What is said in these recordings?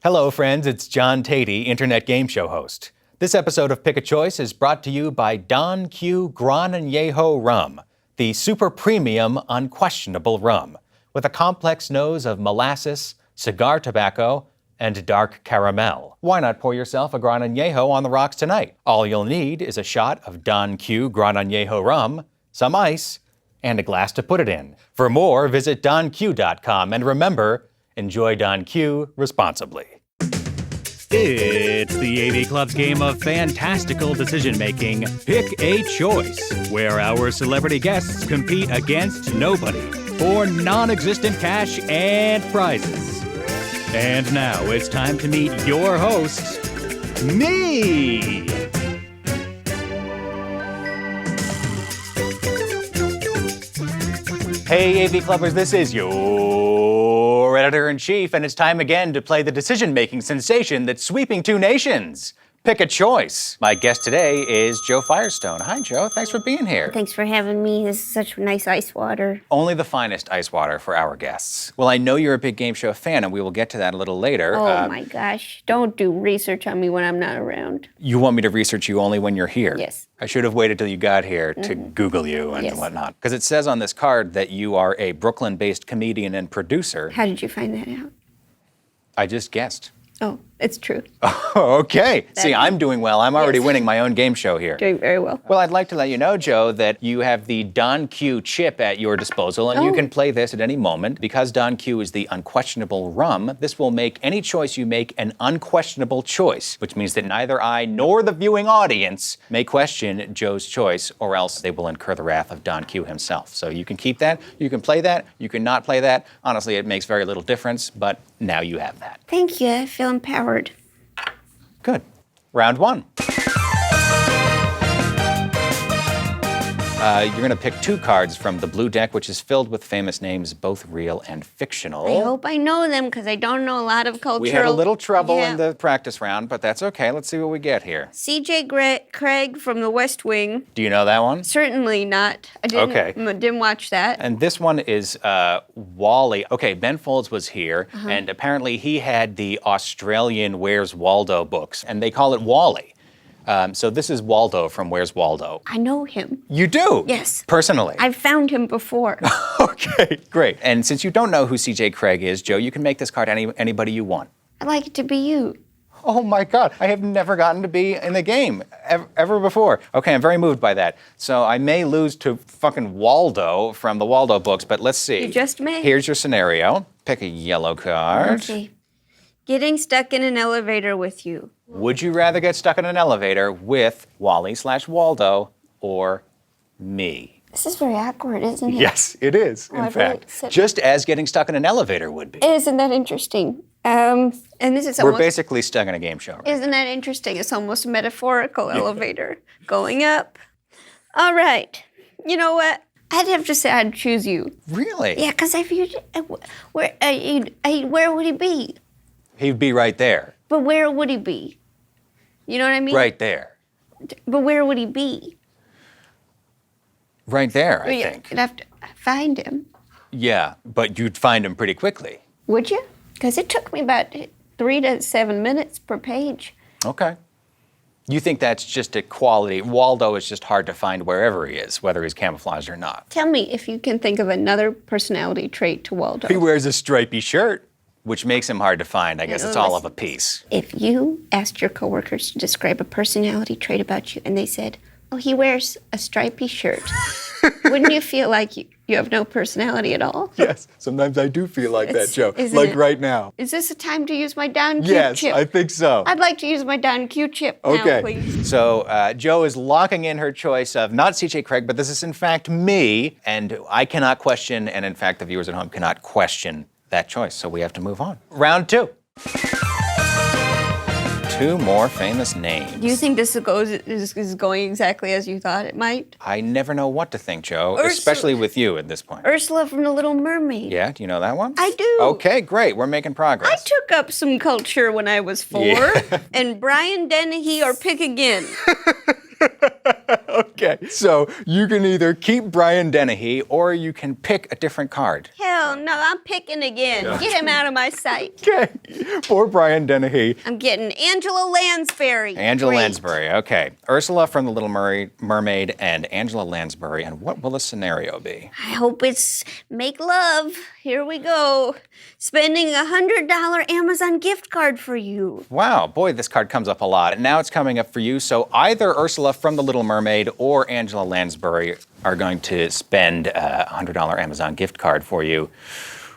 Hello, friends. It's John Tatey, Internet Game Show host. This episode of Pick a Choice is brought to you by Don Q Gran Añejo Rum, the super premium, unquestionable rum, with a complex nose of molasses, cigar tobacco, and dark caramel. Why not pour yourself a Gran Añejo on the rocks tonight? All you'll need is a shot of Don Q Gran Añejo rum, some ice, and a glass to put it in. For more, visit donq.com, and remember, enjoy Don Q responsibly. It's the AV Club's game of fantastical decision-making, Pick a Choice, where our celebrity guests compete against nobody for non-existent cash and prizes. And now it's time to meet your host, me! Hey, AV Clubbers, this is your editor-in-chief, and it's time again to play the decision-making sensation that's sweeping two nations. Pick a choice. My guest today is Jo Firestone. Hi, Jo. Thanks for being here. Thanks for having me. This is such nice ice water. Only the finest ice water for our guests. Well, I know you're a big game show fan, and we will get to that a little later. Oh, my gosh. Don't do research on me when I'm not around. You want me to research you only when you're here? Yes. I should have waited till you got here to Google you and whatnot. Because it says on this card that you are a Brooklyn-based comedian and producer. How did you find that out? I just guessed. Oh, it's true. Oh, okay. See, I'm doing well. I'm already winning my own game show here. Doing very well. Well, I'd like to let you know, Jo, that you have the Don Q chip at your disposal, and you can play this at any moment. Because Don Q is the unquestionable rum, this will make any choice you make an unquestionable choice, which means that neither I nor the viewing audience may question Jo's choice, or else they will incur the wrath of Don Q himself. So you can keep that, you can play that, you can not play that. Honestly, it makes very little difference, but now you have that. Thank you. I feel empowered. Good. Round one. You're going to pick two cards from the blue deck, which is filled with famous names, both real and fictional. I hope I know them, because I don't know a lot of cultural... We had a little trouble in the practice round, but that's okay. Let's see what we get here. C.J. Craig from The West Wing. Do you know that one? Certainly not. I didn't watch that. And this one is Wally. Okay, Ben Folds was here, and apparently he had the Australian Where's Waldo books, and they call it Wally. So this is Waldo from Where's Waldo. I know him. You do? Yes. Personally? I've found him before. Okay, great. And since you don't know who C.J. Craig is, Jo, you can make this card anybody you want. I'd like it to be you. Oh my God, I have never gotten to be in the game ever before. Okay, I'm very moved by that. So I may lose to fucking Waldo from the Waldo books, but let's see. You just may. Here's your scenario. Pick a yellow card. Okay. Getting stuck in an elevator with you. Would you rather get stuck in an elevator with Wally/Waldo or me? This is very awkward, isn't it? Yes, it is, in fact. Just as getting stuck in an elevator would be. Isn't that interesting? And this is almost... We're basically stuck in a game show. Right? Isn't that interesting? It's almost a metaphorical elevator going up. All right. You know what? I'd have to say I'd choose you. Really? Yeah, because where would he be? He'd be right there. But where would he be? You know what I mean? Right there. But where would he be? Right there, I think. You'd have to find him. Yeah, but you'd find him pretty quickly. Would you? Because it took me about 3 to 7 minutes per page. Okay. You think that's just a quality. Waldo is just hard to find wherever he is, whether he's camouflaged or not. Tell me if you can think of another personality trait to Waldo. He wears a stripy shirt, which makes him hard to find. I guess it's all of a piece. If you asked your coworkers to describe a personality trait about you and they said, oh, he wears a stripy shirt, wouldn't you feel like you have no personality at all? Yes, sometimes I do feel like that, Jo. Like right now. Is this a time to use my Don Q chip? Yes, I think so. I'd like to use my Don Q chip now, please. So Jo is locking in her choice of not C.J. Craig, but this is in fact me, and I cannot question, and in fact the viewers at home cannot question that choice, so we have to move on. Round two. Two more famous names. Do you think this is going exactly as you thought it might? I never know what to think, Jo, especially with you at this point. Ursula from The Little Mermaid. Yeah, do you know that one? I do. Okay, great, we're making progress. I took up some culture when I was 4, and Brian Dennehy or Pick Again. Okay, so you can either keep Brian Dennehy or you can pick a different card. Hell no, I'm picking again. Get him out of my sight. Okay, for Brian Dennehy. I'm getting Angela Lansbury. Angela Great. Lansbury, okay. Ursula from The Little Mermaid and Angela Lansbury. And what will the scenario be? I hope it's make love. Here we go. Spending a $100 Amazon gift card for you. Wow, boy, this card comes up a lot. And now it's coming up for you. So either Ursula from The Little Mermaid or Angela Lansbury are going to spend a $100 Amazon gift card for you.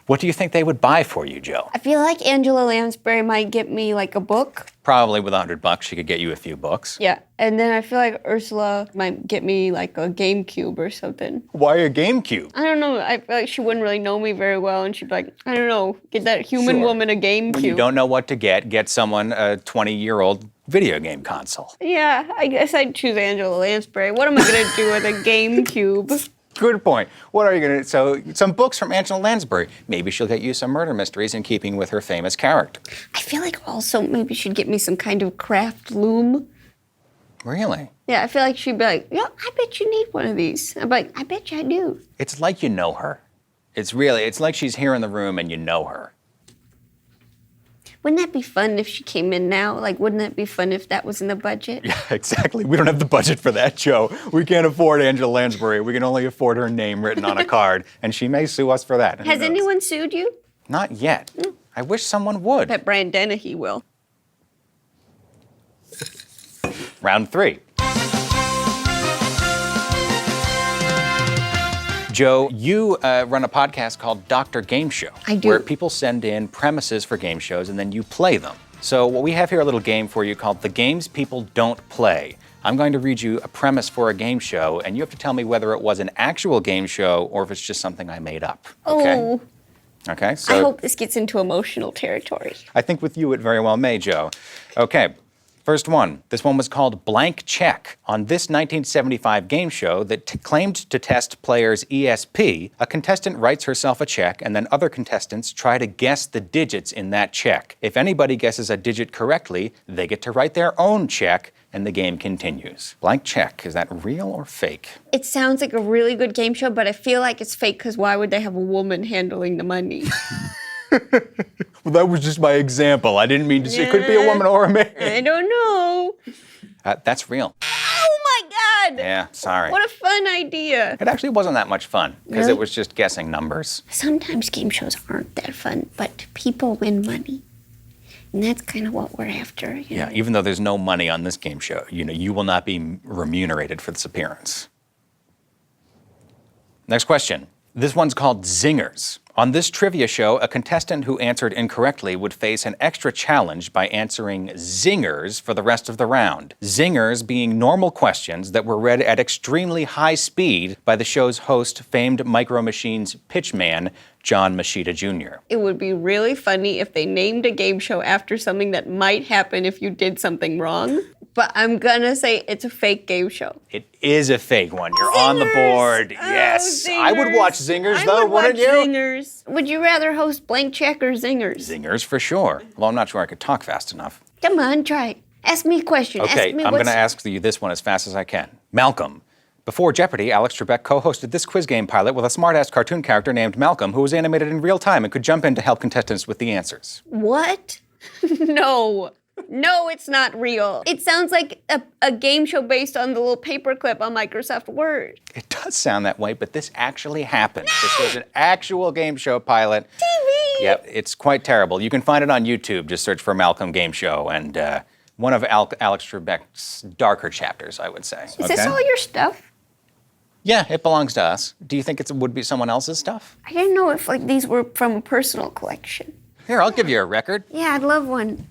What do you think they would buy for you, Joe? I feel like Angela Lansbury might get me like a book. Probably with $100, she could get you a few books. Yeah, and then I feel like Ursula might get me like a GameCube or something. Why a GameCube? I don't know. I feel like she wouldn't really know me very well, and she'd be like, I don't know, get that human Sure. woman a GameCube. When you don't know what to get someone a 20-year-old video game console. Yeah, I guess I'd choose Angela Lansbury. What am I gonna do with a GameCube? Good point. What are you going to... So, some books from Angela Lansbury. Maybe she'll get you some murder mysteries in keeping with her famous character. I feel like also maybe she'd get me some kind of craft loom. Really? Yeah, I feel like she'd be like, I bet you need one of these. I'm like, I bet you I do. It's like you know her. It's like she's here in the room and you know her. Wouldn't that be fun if she came in now? Like, wouldn't that be fun if that was in the budget? Yeah, exactly. We don't have the budget for that, Joe. We can't afford Angela Lansbury. We can only afford her name written on a card, and she may sue us for that. Who Has knows? anyone sued you? Not yet. I wish someone would. Bet Brian Dennehy will. Round 3. Joe, you run a podcast called Dr. Game Show. I do. Where people send in premises for game shows and then you play them. So what we have here, a little game for you called The Games People Don't Play. I'm going to read you a premise for a game show, and you have to tell me whether it was an actual game show or if it's just something I made up. Okay? Oh, Okay, so I hope this gets into emotional territory. I think with you it very well may, Joe. Okay, first one. This one was called Blank Check. On this 1975 game show that claimed to test players' ESP, a contestant writes herself a check and then other contestants try to guess the digits in that check. If anybody guesses a digit correctly, they get to write their own check and the game continues. Blank Check, is that real or fake? It sounds like a really good game show, but I feel like it's fake because why would they have a woman handling the money? Well, that was just my example. I didn't mean to say it could be a woman or a man. I don't know. That's real. Oh my God! Yeah, sorry. What a fun idea. It actually wasn't that much fun because Really? it was just guessing numbers. Sometimes game shows aren't that fun, but people win money. And that's kind of what we're after. You know? Yeah, even though there's no money on this game show, you will not be remunerated for this appearance. Next question. This one's called Zingers. On this trivia show, a contestant who answered incorrectly would face an extra challenge by answering zingers for the rest of the round. Zingers being normal questions that were read at extremely high speed by the show's host, famed Micro Machines pitchman, John Machida Jr. It would be really funny if they named a game show after something that might happen if you did something wrong. But I'm gonna say it's a fake game show. It is a fake one. You're on the board. Oh, Yes. I would Zingers. watch Zingers, I though, would wouldn't watch you? Zingers. Would you rather host Blank Check or Zingers? Zingers for sure. Well, I'm not sure I could talk fast enough. Come on, try it. Ask me a question. Okay, Ask me I'm what's... going to ask you this one as fast as I can. Malcolm. Before Jeopardy, Alex Trebek co-hosted this quiz game pilot with a smart-ass cartoon character named Malcolm who was animated in real time and could jump in to help contestants with the answers. What? No. No, it's not real. It sounds like a game show based on the little paperclip on Microsoft Word. It does sound that way, but this actually happened. This was an actual game show pilot. TV! Yep, it's quite terrible. You can find it on YouTube. Just search for Malcolm Game Show and one of Alex Trebek's darker chapters, I would say. Is this all your stuff? Yeah, it belongs to us. Do you think it would be someone else's stuff? I didn't know if like these were from a personal collection. Here, I'll give you a record. Yeah, I'd love one.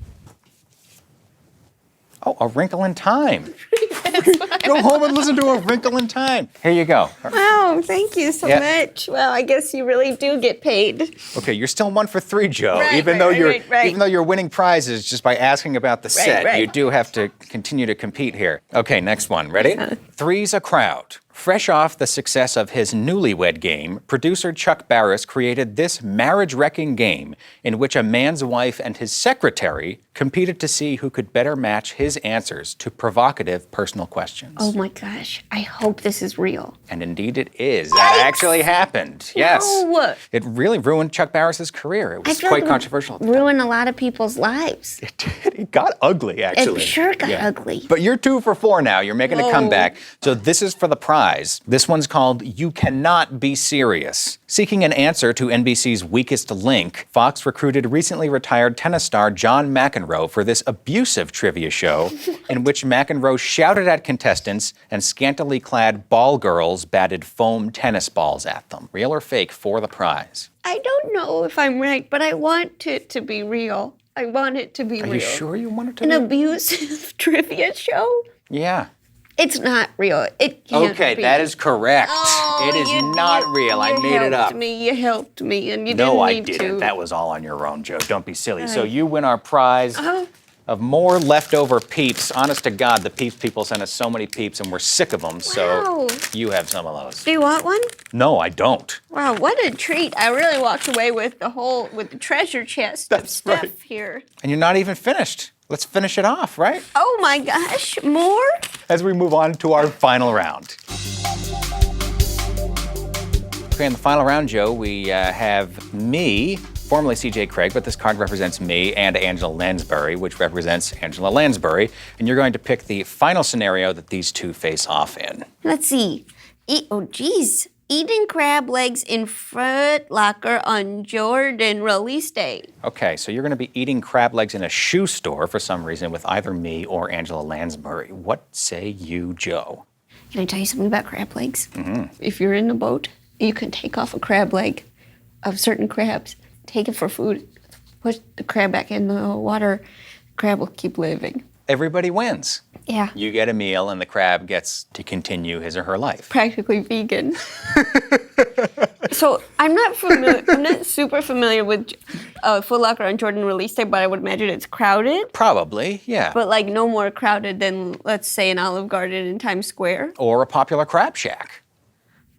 Oh, A Wrinkle in Time. Go home and listen to A Wrinkle in Time. Here you go. Wow, thank you so Yeah. much. Well, I guess you really do get paid. Okay, you're still 1 for 3, Joe. Right, even right, though right, you're right. even though you're winning prizes just by asking about the set, right. you do have to continue to compete here. Okay, next one. Ready? Three's a crowd. Fresh off the success of his Newlywed Game, producer Chuck Barris created this marriage-wrecking game in which a man's wife and his secretary competed to see who could better match his answers to provocative personal questions. Oh my gosh, I hope this is real. And indeed it is. That actually happened. Yes. No. It really ruined Chuck Barris's career. It was quite controversial. Ruined a lot of people's lives. It did. It got ugly, actually. It sure got ugly. But you're 2 for 4 now. You're making a comeback. So this is for the prize. This one's called You Cannot Be Serious. Seeking an answer to NBC's Weakest Link, Fox recruited recently retired tennis star John McEnroe for this abusive trivia show in which McEnroe shouted at contestants and scantily clad ball girls batted foam tennis balls at them. Real or fake for the prize? I don't know if I'm right, but I want it to be real. I want it to be real. Are you sure you want it to An be? abusive trivia show? Yeah. It's not real. It can't Okay, be. that is correct. Oh, it is not real. I made it up. You helped me, and you No, I didn't need didn't. to. That was all on your own, Joe. Don't be silly. So you win our prize of more leftover peeps. Honest to God, the peeps people sent us so many peeps, and we're sick of them. So Wow. you have some of those. Do you want one? No, I don't. Wow, what a treat. I really walked away with the treasure chest of stuff right. here. And you're not even finished. Let's finish it off, right? Oh my gosh, more? As we move on to our final round. Okay, in the final round, Joe, we have me, formerly CJ Craig, but this card represents me, and Angela Lansbury, which represents Angela Lansbury. And you're going to pick the final scenario that these two face off in. Let's see. Eating crab legs in Foot Locker on Jordan release day. Okay, so you're going to be eating crab legs in a shoe store for some reason with either me or Angela Lansbury. What say you, Joe? Can I tell you something about crab legs? Mm-hmm. If you're in a boat, you can take off a crab leg of certain crabs, take it for food, put the crab back in the water, the crab will keep living. Everybody wins. Yeah. You get a meal and the crab gets to continue his or her life. Practically vegan. So I'm not super familiar with Foot Locker on Jordan release day, but I would imagine it's crowded. Probably, yeah. But like no more crowded than, let's say, an Olive Garden in Times Square. Or a popular crab shack.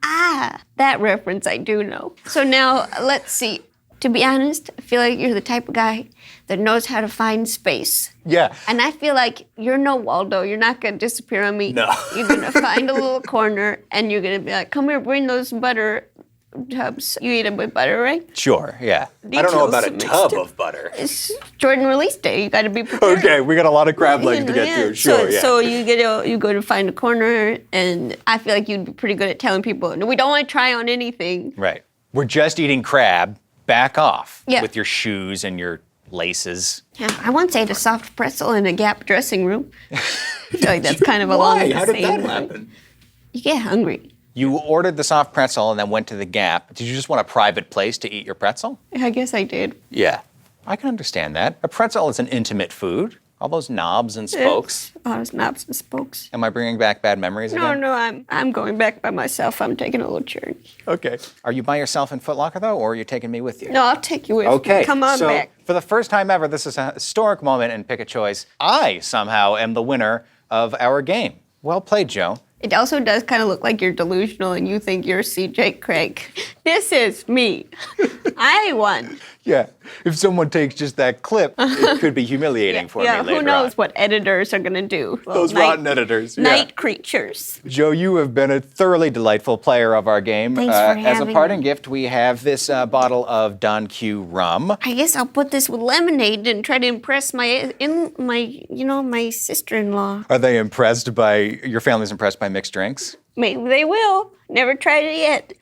Ah, that reference I do know. So now, let's see. To be honest, I feel like you're the type of guy that knows how to find space. Yeah. And I feel like you're no Waldo. You're not going to disappear on me. No. You're going to find a little corner, and you're going to be like, come here, bring those butter tubs. You eat them with butter, right? Sure, yeah. I don't know about a Details tub mixed of butter. It's Jordan release day. You got to be prepared. Okay, we got a lot of crab legs to get through, sure, yeah. So you go to find a corner, and I feel like you'd be pretty good at telling people, no, we don't want to try on anything. Right. We're just eating crab. Back off Yeah. with your shoes and your laces. Yeah, I once ate a soft pretzel in a Gap dressing room. I feel like that's kind of along the How did same that line. happen? You get hungry. You ordered the soft pretzel and then went to the Gap. Did you just want a private place to eat your pretzel? I guess I did. Yeah. I can understand that. A pretzel is an intimate food. All those knobs and spokes. All those knobs and spokes. Am I bringing back bad memories No, again? I'm going back by myself. I'm taking a little journey. Okay. Are you by yourself in Foot Locker, though, or are you taking me with you? No, I'll take you with me. Okay. Come on so back. For the first time ever, this is a historic moment in Pick a Choice. I somehow am the winner of our game. Well played, Joe. It also does kind of look like you're delusional and you think you're CJ Craig. This is me. I won. Yeah. If someone takes just that clip, it could be humiliating for me later who knows on. what editors are going to do? Those rotten editors. Yeah. Night creatures. Joe, you have been a thoroughly delightful player of our game. Thanks for As a having parting me. gift, we have this bottle of Don Q rum. I guess I'll put this with lemonade and try to impress my sister-in-law. Are they impressed by, your family's impressed by mixed drinks? Maybe they will. Never tried it yet.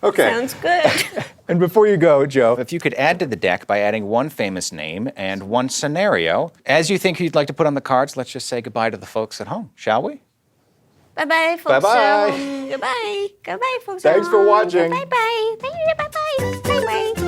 Okay. Sounds good. And before you go, Joe, if you could add to the deck by adding one famous name and one scenario, as you think you'd like to put on the cards, let's just say goodbye to the folks at home, shall we? Bye-bye, folks. Bye-bye. Goodbye. Goodbye, folks. Thanks for watching. Bye-bye. Bye-bye. Bye-bye.